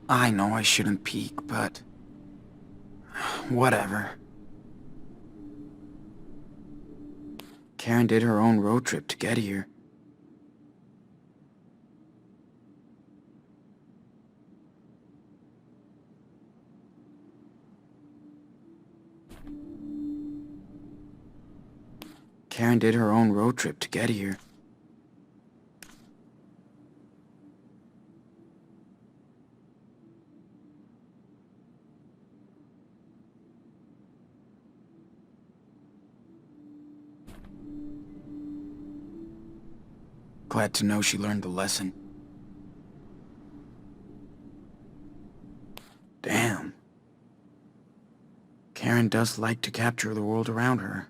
I know I shouldn't peek, but... whatever. Karen did her own road trip to get here. Karen did her own road trip to get here. Glad to know she learned the lesson. Damn. Karen does like to capture the world around her.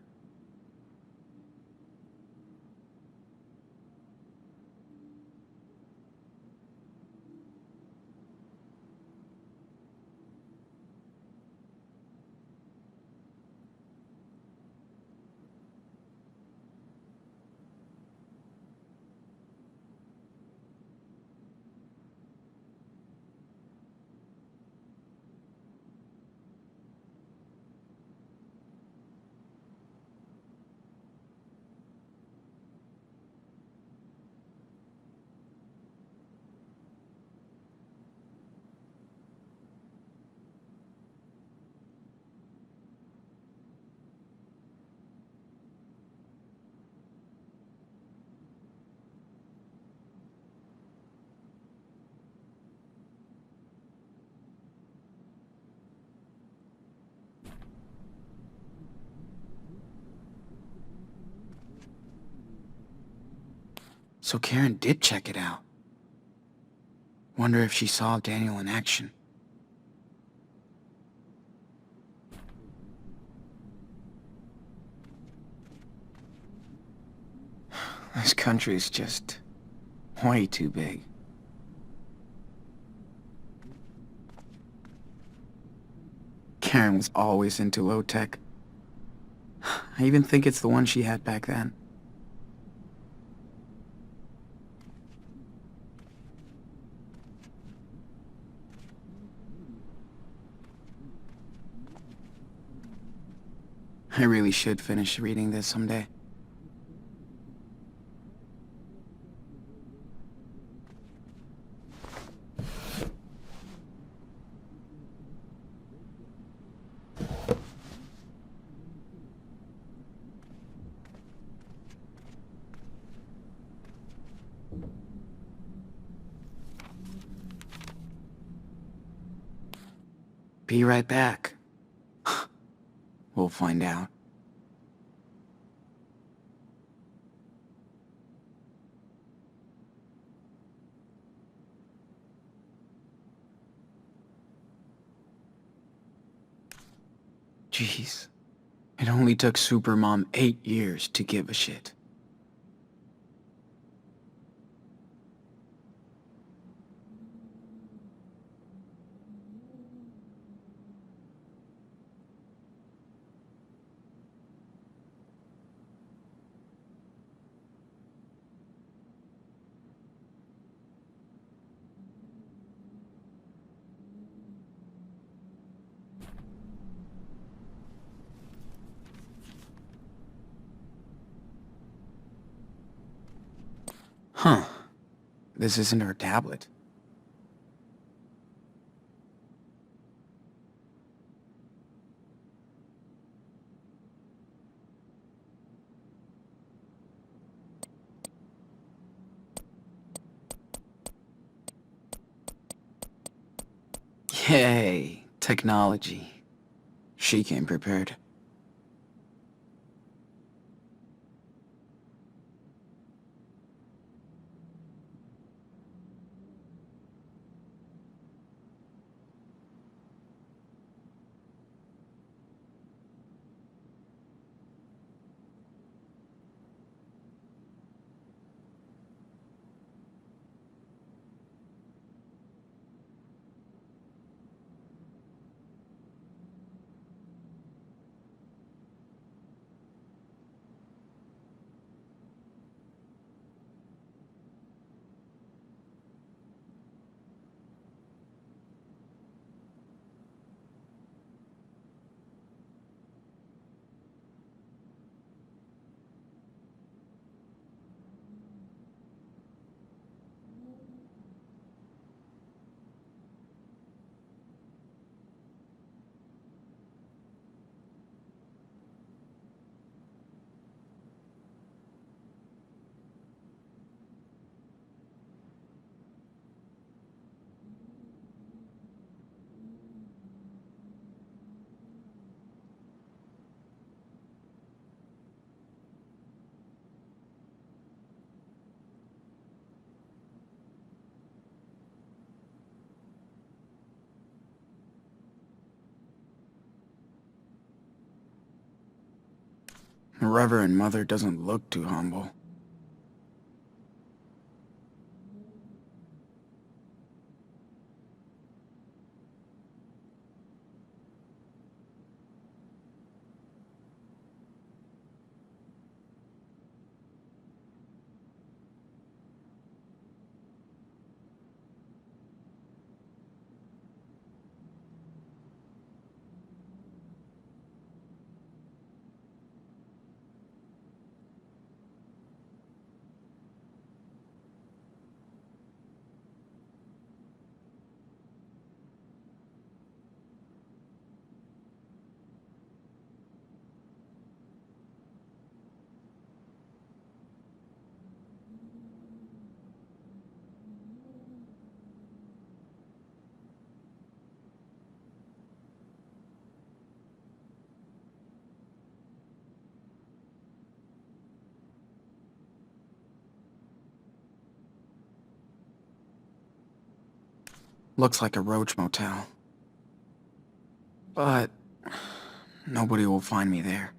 So Karen did check it out. Wonder if she saw Daniel in action. This country's just way too big. Karen was always into low tech. I even think it's the one she had back then. I really should finish reading this someday. Be right back. We'll find out. Jeez. It only took Supermom 8 years to give a shit. Huh. This isn't her tablet. Yay, technology. She came prepared. The Reverend Mother doesn't look too humble. Looks like a roach motel. But nobody will find me there.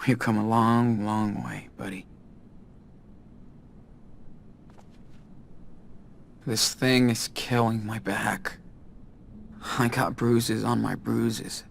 We've come a long, long way, buddy. This thing is killing my back. I got bruises on my bruises.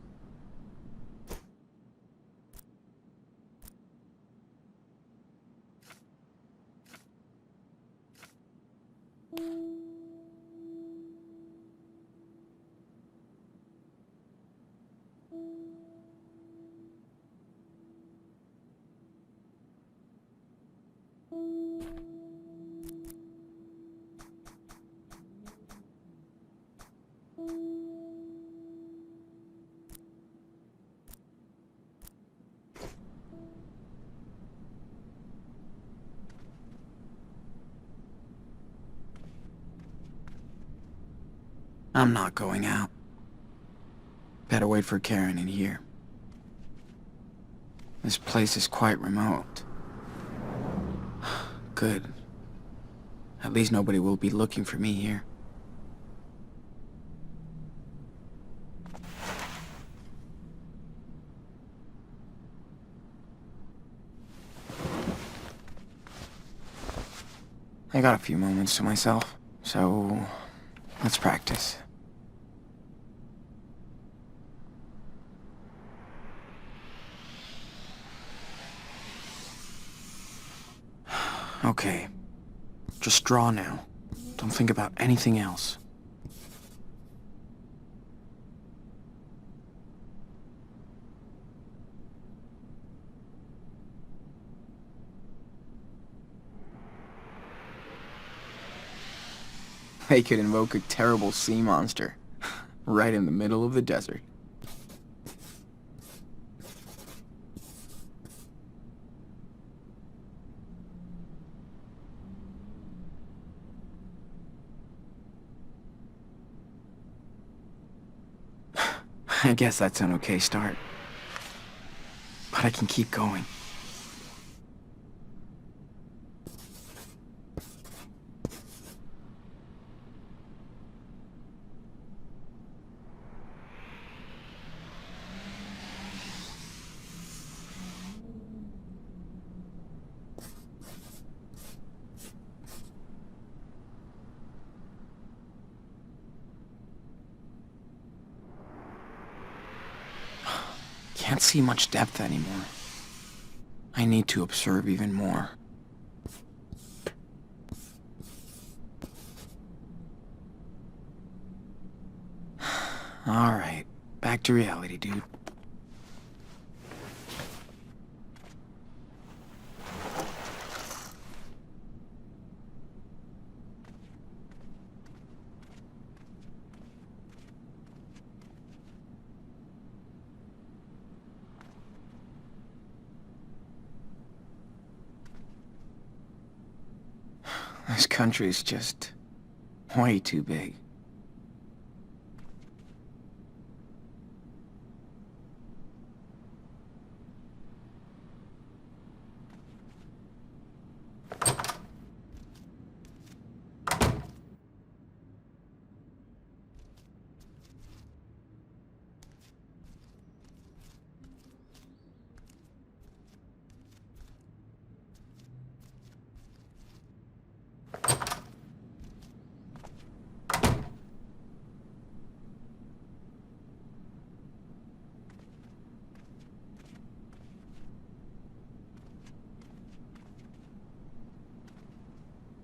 I'm not going out. Better wait for Karen in here. This place is quite remote. Good. At least nobody will be looking for me here. I got a few moments to myself, so let's practice. Okay. Just draw now. Don't think about anything else. They could invoke a terrible sea monster. Right in the middle of the desert. I guess that's an okay start. But I can keep going. Can't see much depth anymore. I need to observe even more. Alright, back to reality, dude. This country's just way too big.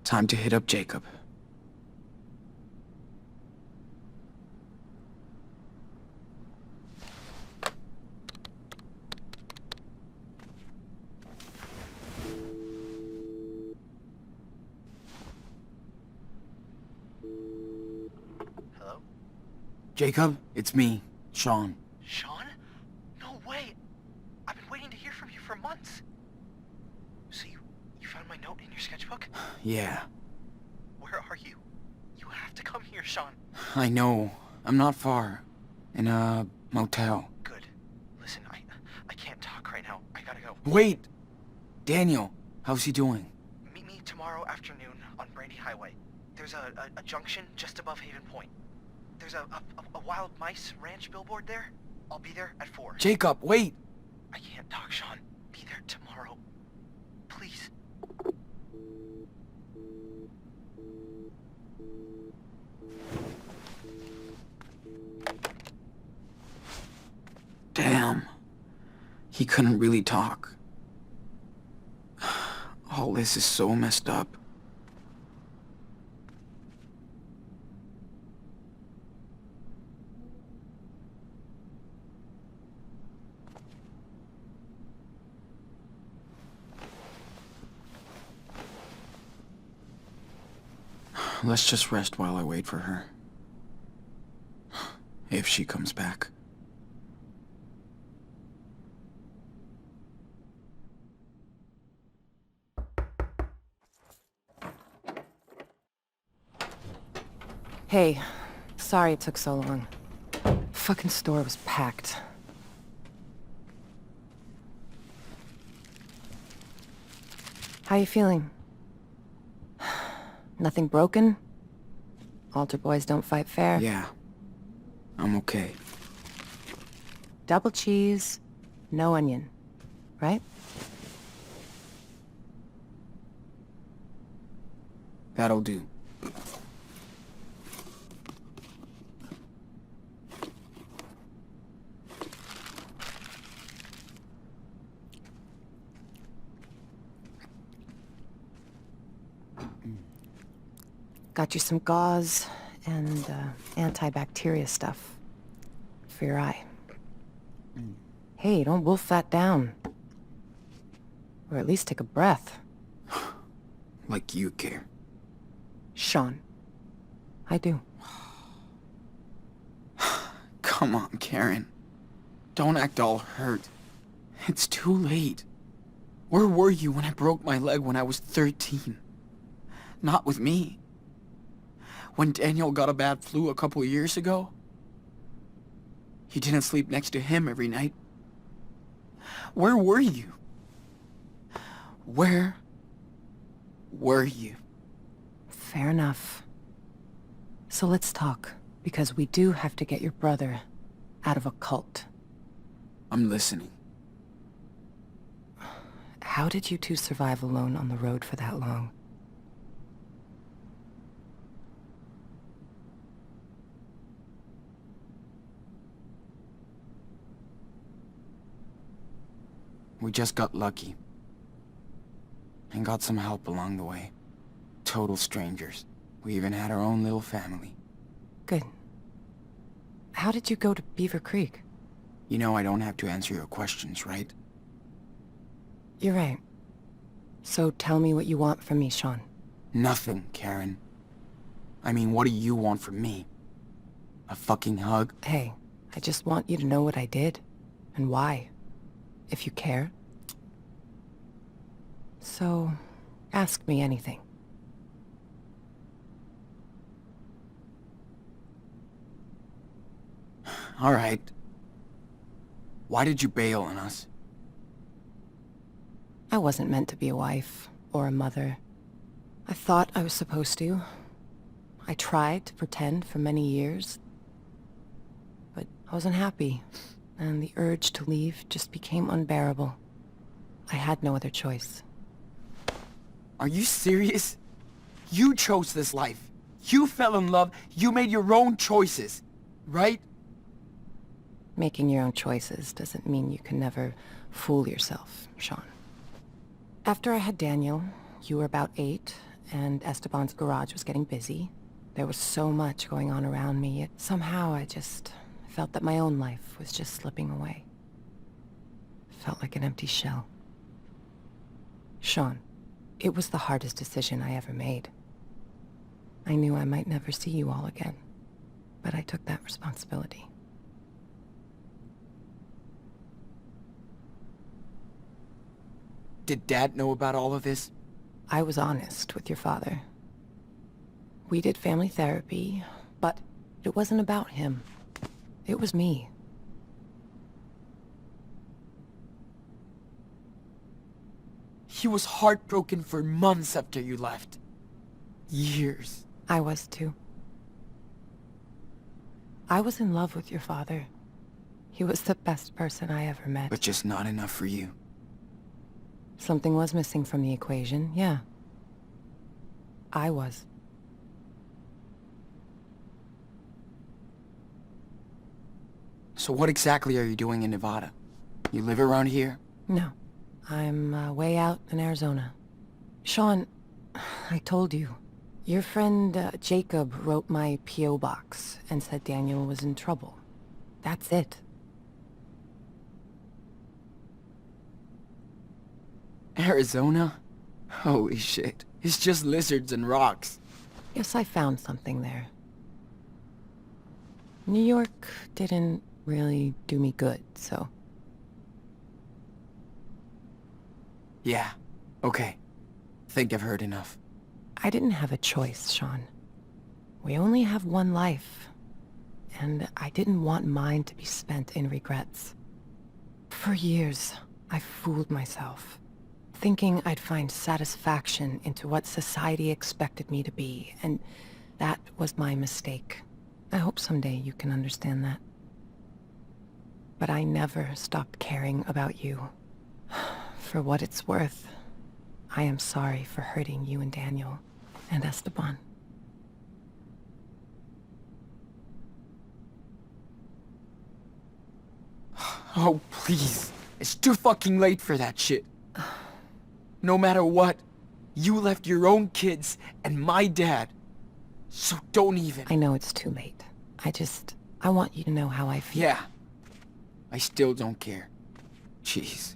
Time to hit up Jacob. Hello? Jacob, it's me, Sean. Sean? No way! I've been waiting to hear from you for months. So you found my note in your sketchbook? Yeah, Where are you? You have to come here, Sean. I know. I'm not far. In a motel. Good. Listen, I can't talk right now. I gotta go. Wait! Daniel, how's he doing? Meet me tomorrow afternoon on Brandy Highway. There's a junction just above Haven Point. There's a wild mice ranch billboard there. I'll be there at 4. Jacob, wait! I can't talk, Sean. Be there tomorrow. Please. Damn. He couldn't really talk. All this is so messed up. Let's just rest while I wait for her. If she comes back. Hey, sorry it took so long. Fucking store was packed. How you feeling? Nothing broken? Altar boys don't fight fair? Yeah. I'm okay. Double cheese, no onion, right? That'll do. Got you some gauze and antibacteria stuff for your eye. Hey, don't wolf that down. Or at least take a breath. Like you care. Sean. I do. Come on, Karen. Don't act all hurt. It's too late. Where were you when I broke my leg when I was 13? Not with me. When Daniel got a bad flu a couple years ago? You didn't sleep next to him every night. Where were you? Where were you? Fair enough. So let's talk, because we do have to get your brother out of a cult. I'm listening. How did you two survive alone on the road for that long? We just got lucky. And got some help along the way. Total strangers. We even had our own little family. Good. How did you go to Beaver Creek? You know I don't have to answer your questions, right? You're right. So tell me what you want from me, Sean. Nothing, Karen. I mean, what do you want from me? A fucking hug? Hey, I just want you to know what I did, and why, if you care. So, ask me anything. All right. Why did you bail on us? I wasn't meant to be a wife, or a mother. I thought I was supposed to. I tried to pretend for many years. But I wasn't happy, and the urge to leave just became unbearable. I had no other choice. Are you serious? You chose this life. You fell in love. You made your own choices, right? Making your own choices doesn't mean you can never fool yourself, Sean. After I had Daniel, you were about 8, and Esteban's garage was getting busy. There was so much going on around me, yet somehow I just felt that my own life was just slipping away. Felt like an empty shell. Sean, it was the hardest decision I ever made. I knew I might never see you all again, but I took that responsibility. Did Dad know about all of this? I was honest with your father. We did family therapy, but it wasn't about him. It was me. He was heartbroken for months after you left. Years. I was too. I was in love with your father. He was the best person I ever met. But just not enough for you. Something was missing from the equation, yeah. I was. So what exactly are you doing in Nevada? You live around here? No. I'm way out in Arizona. Sean, I told you. Your friend Jacob wrote my P.O. box and said Daniel was in trouble. That's it. Arizona? Holy shit. It's just lizards and rocks. Guess I found something there. New York didn't really do me good, so... Yeah. Okay. Think I've heard enough. I didn't have a choice, Sean. We only have one life, and I didn't want mine to be spent in regrets. For years, I fooled myself, thinking I'd find satisfaction into what society expected me to be, and that was my mistake. I hope someday you can understand that. But I never stopped caring about you. For what it's worth, I am sorry for hurting you and Daniel and Esteban. Oh, please. It's too fucking late for that shit. No matter what, you left your own kids and my dad. So don't even... I know it's too late. I want you to know how I feel. Yeah. I still don't care. Jeez.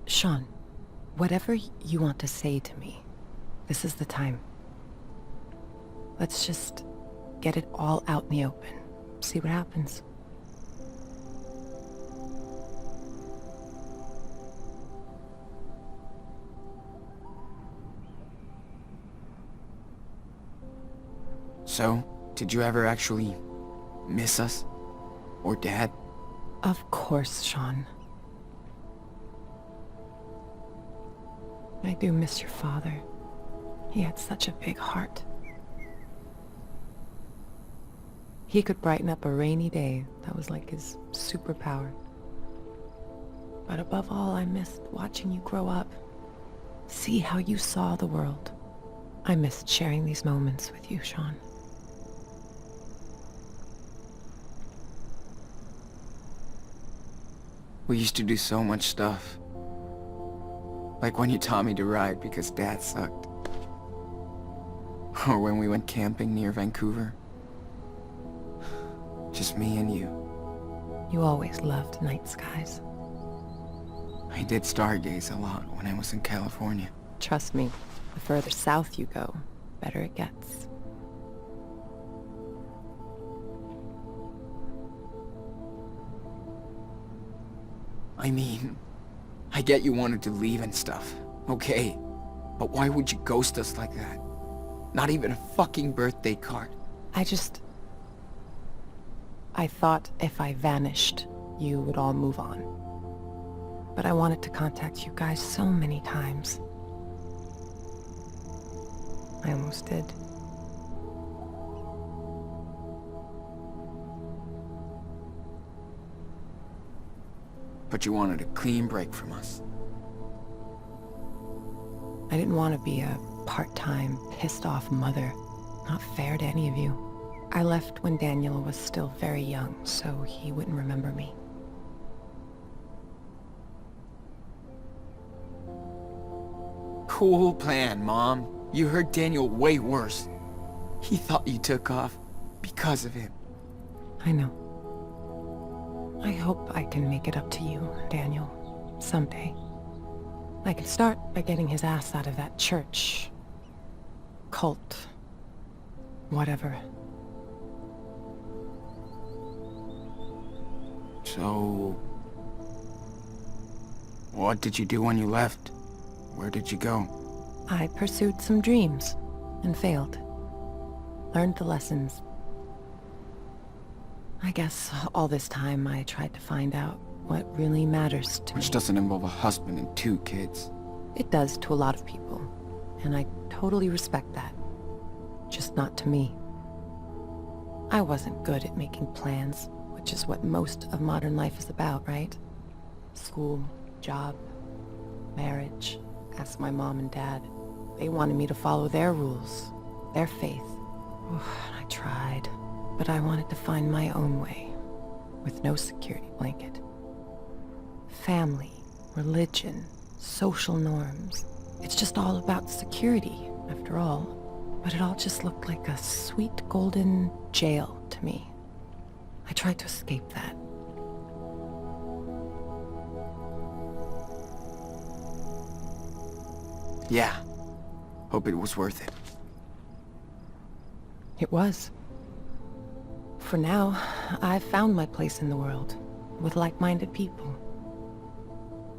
Sean, whatever you want to say to me, this is the time. Let's just get it all out in the open. See what happens. So, did you ever actually miss us? Or Dad? Of course, Sean. I do miss your father. He had such a big heart. He could brighten up a rainy day. That was like his superpower. But above all, I missed watching you grow up. See how you saw the world. I missed sharing these moments with you, Sean. We used to do so much stuff. Like when you taught me to ride because Dad sucked. Or when we went camping near Vancouver. Just me and you. You always loved night skies. I did stargaze a lot when I was in California. Trust me, the further south you go, better it gets. I mean, I get you wanted to leave and stuff, okay. But why would you ghost us like that? Not even a fucking birthday card. I thought if I vanished, you would all move on. But I wanted to contact you guys so many times. I almost did. But you wanted a clean break from us. I didn't want to be a part-time, pissed-off mother. Not fair to any of you. I left when Daniel was still very young, so he wouldn't remember me. Cool plan, Mom. You hurt Daniel way worse. He thought you took off because of him. I know. I hope I can make it up to you, Daniel, someday. I can start by getting his ass out of that church. Cult. Whatever. So... what did you do when you left? Where did you go? I pursued some dreams and failed. Learned the lessons. I guess all this time I tried to find out what really matters to me. Which doesn't involve a husband and 2 kids. It does to a lot of people, and I totally respect that. Just not to me. I wasn't good at making plans, which is what most of modern life is about, right? School, job, marriage. Ask my mom and dad. They wanted me to follow their rules, their faith. I tried, but I wanted to find my own way, with no security blanket. Family, religion, social norms. It's just all about security, after all. But it all just looked like a sweet golden jail to me. I tried to escape that. Yeah. Hope it was worth it. It was. For now, I've found my place in the world, with like-minded people.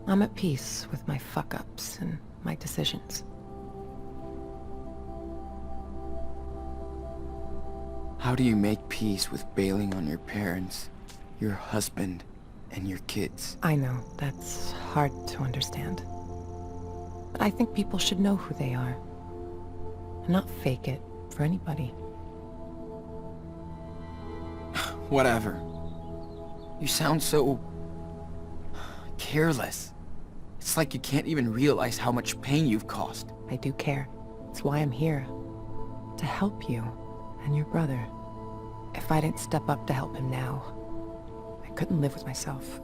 I'm at peace with my fuck-ups and my decisions. How do you make peace with bailing on your parents, your husband, and your kids? I know, that's hard to understand. But I think people should know who they are, and not fake it for anybody. Whatever. You sound so... careless. It's like you can't even realize how much pain you've caused. I do care. It's why I'm here. To help you and your brother. If I didn't step up to help him now, I couldn't live with myself.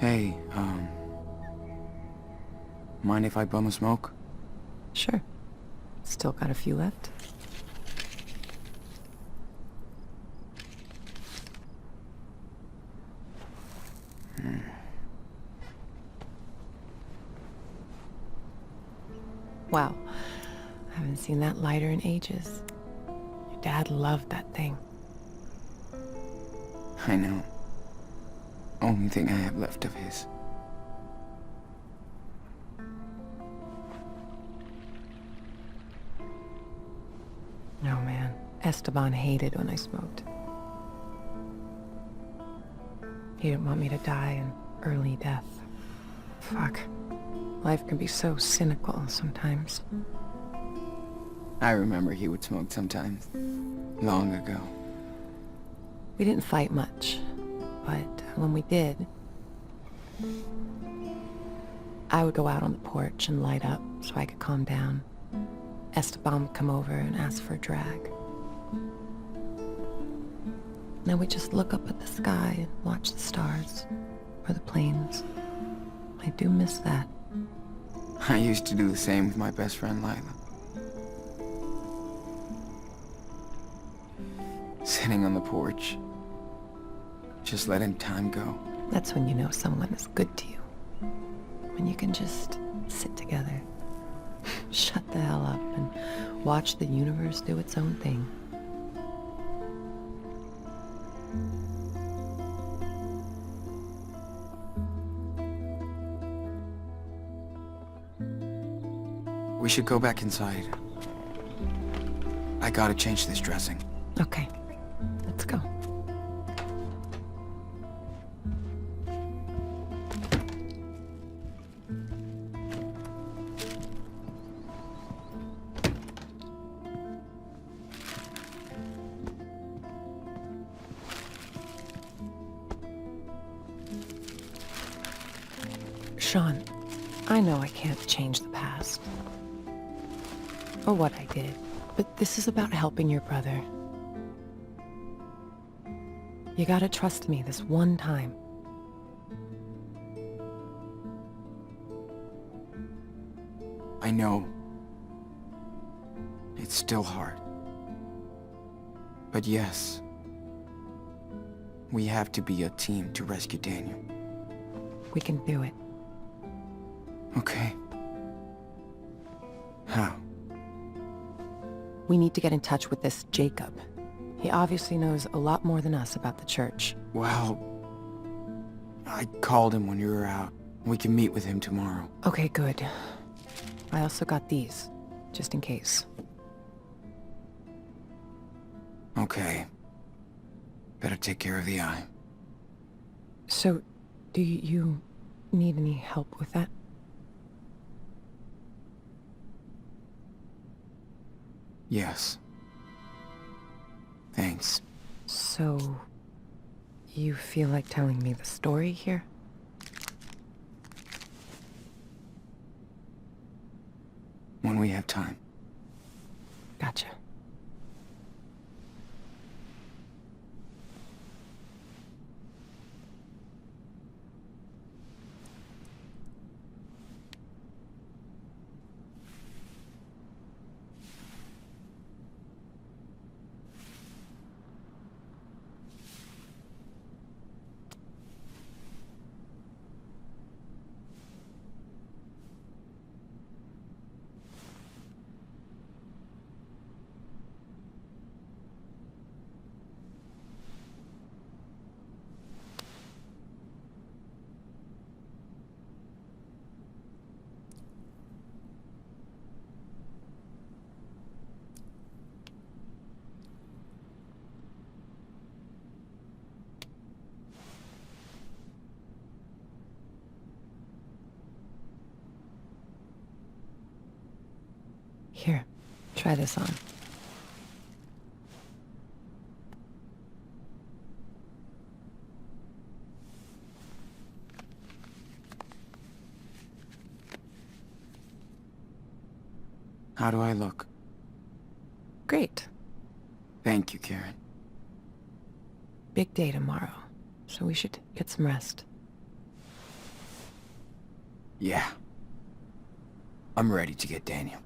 Hey, mind if I bum a smoke? Sure. Still got a few left. Wow. I haven't seen that lighter in ages. Your dad loved that thing. I know. Only thing I have left of his. No, man. Esteban hated when I smoked. He didn't want me to die an early death. Fuck. Life can be so cynical sometimes. I remember he would smoke sometimes. Long ago. We didn't fight much, but when we did, I would go out on the porch and light up so I could calm down. Esteban would come over and ask for a drag. Then we'd just look up at the sky and watch the stars, or the planes. I do miss that. I used to do the same with my best friend Lila. Sitting on the porch, just letting time go. That's when you know someone is good to you. When you can just sit together, Shut the hell up and watch the universe do its own thing. We should go back inside. I gotta change this dressing. Okay, let's go. Sean, I know I can't change the past. Or what I did, but this is about helping your brother. You gotta trust me this one time. I know. It's still hard. But yes, we have to be a team to rescue Daniel. We can do it. Okay. How? We need to get in touch with this Jacob. He obviously knows a lot more than us about the church. Well, I called him when you were out. We can meet with him tomorrow. Okay, good. I also got these, just in case. Okay. Better take care of the eye. So, do you need any help with that? Yes. Thanks. So, you feel like telling me the story here? When we have time. Gotcha. Here, try this on. How do I look? Great. Thank you, Karen. Big day tomorrow, so we should get some rest. Yeah. I'm ready to get Daniel.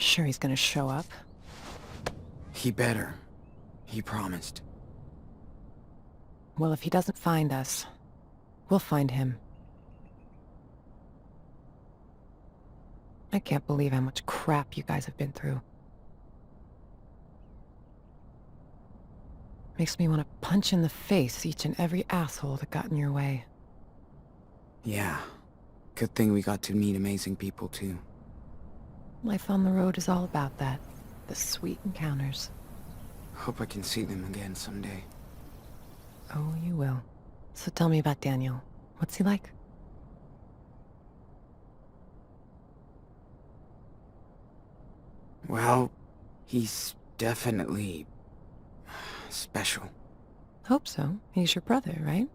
Sure he's gonna show up? He better. He promised. Well, if he doesn't find us, we'll find him. I can't believe how much crap you guys have been through. Makes me want to punch in the face each and every asshole that got in your way. Yeah. Good thing we got to meet amazing people, too. Life on the road is all about that. The sweet encounters. Hope I can see them again someday. Oh, you will. So tell me about Daniel. What's he like? Well, he's definitely special. Hope so. He's your brother, right?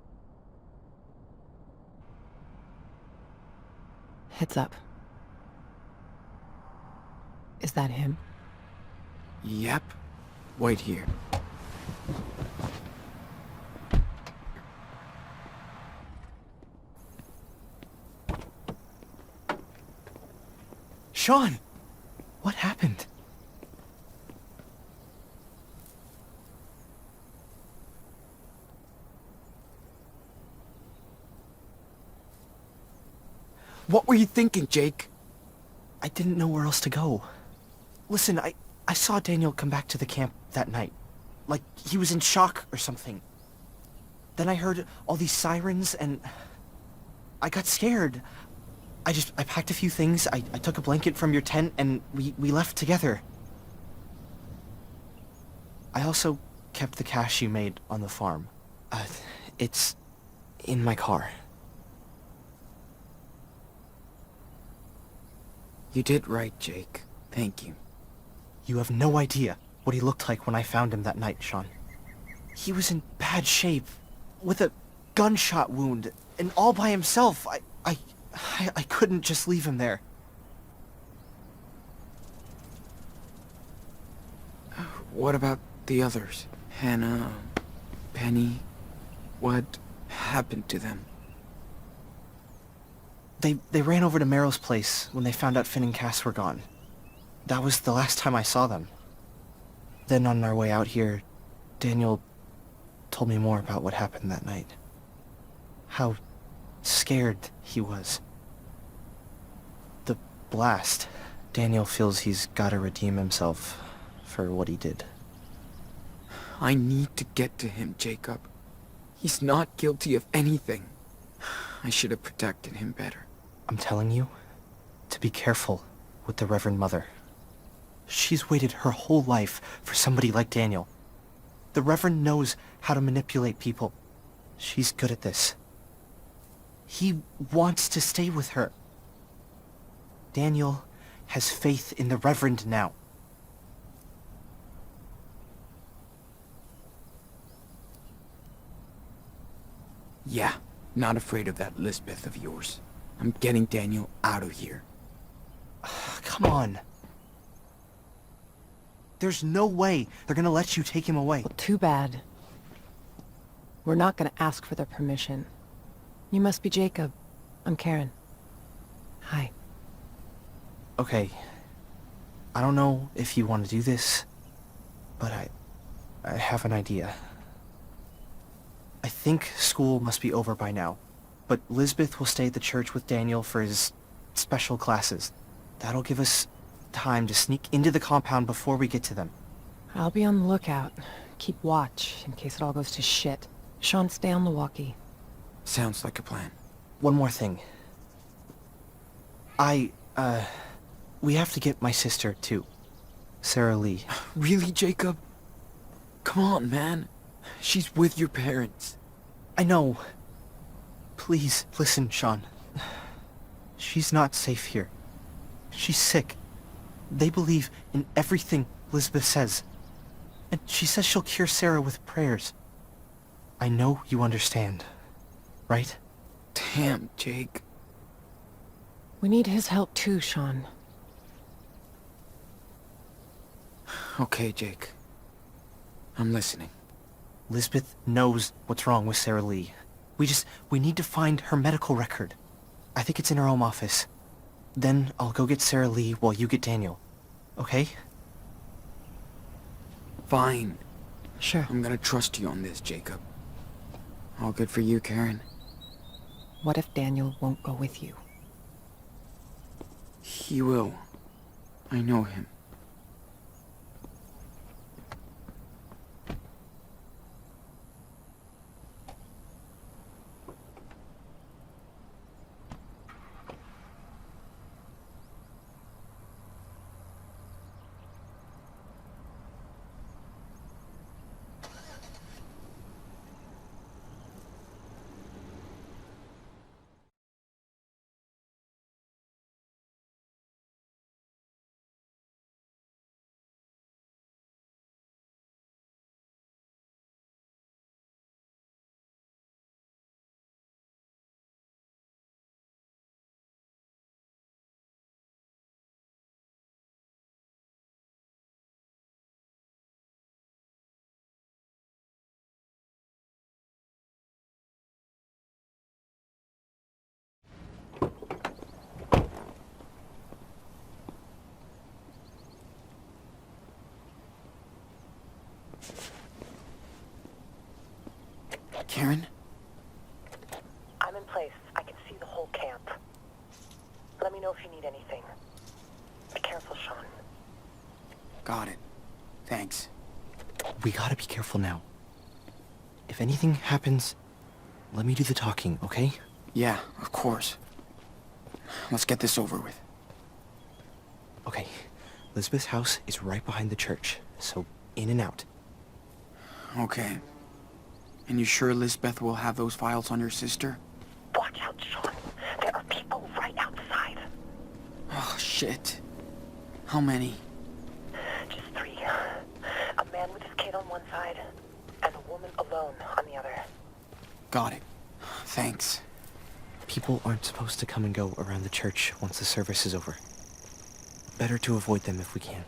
Heads up. Is that him? Yep. Wait here. Sean! What happened? What were you thinking, Jake? I didn't know where else to go. Listen, I saw Daniel come back to the camp that night. Like, he was in shock or something. Then I heard all these sirens and I got scared. I packed a few things, I took a blanket from your tent and we left together. I also kept the cash you made on the farm. It's in my car. You did right, Jake. Thank you. You have no idea what he looked like when I found him that night, Sean. He was in bad shape, with a gunshot wound, and all by himself. I couldn't just leave him there. What about the others? Hannah, Penny? What happened to them? They ran over to Meryl's place when they found out Finn and Cass were gone. That was the last time I saw them. Then on our way out here, Daniel told me more about what happened that night. How scared he was. The blast. Daniel feels he's gotta redeem himself for what he did. I need to get to him, Jacob. He's not guilty of anything. I should have protected him better. I'm telling you to be careful with the Reverend Mother. She's waited her whole life for somebody like Daniel. The Reverend knows how to manipulate people. She's good at this. He wants to stay with her. Daniel has faith in the Reverend now. Yeah, not afraid of that Lisbeth of yours. I'm getting Daniel out of here. Come on. There's no way they're gonna let you take him away. Well, too bad. We're not gonna ask for their permission. You must be Jacob. I'm Karen. Hi. Okay. I don't know if you want to do this, but I have an idea. I think school must be over by now, but Lisbeth will stay at the church with Daniel for his special classes. That'll give us time to sneak into the compound before we get to them. I'll be on the lookout. Keep watch in case it all goes to shit. Sean, stay on the walkie. Sounds like a plan. One more thing. We have to get my sister, too. Sarah Lee. Really, Jacob? Come on, man. She's with your parents. I know. Please, listen, Sean. She's not safe here. She's sick. They believe in everything Lisbeth says. And she says she'll cure Sarah with prayers. I know you understand, right? Damn, Jake. We need his help too, Sean. Okay, Jake. I'm listening. Lisbeth knows what's wrong with Sarah Lee. We need to find her medical record. I think it's in her home office. Then I'll go get Sarah Lee while you get Daniel. Okay? Fine. Sure. I'm gonna trust you on this, Jacob. All good for you, Karen? What if Daniel won't go with you? He will. I know him. Karen? I'm in place. I can see the whole camp. Let me know if you need anything. Be careful, Sean. Got it. Thanks. We gotta be careful now. If anything happens, let me do the talking, okay? Yeah, of course. Let's get this over with. Okay, Lisbeth's house is right behind the church, so in and out. Okay. And you sure Lisbeth will have those files on your sister? Watch out, Sean. There are people right outside. Oh, shit. How many? Just 3. A man with his kid on one side, and a woman alone on the other. Got it. Thanks. People aren't supposed to come and go around the church once the service is over. Better to avoid them if we can.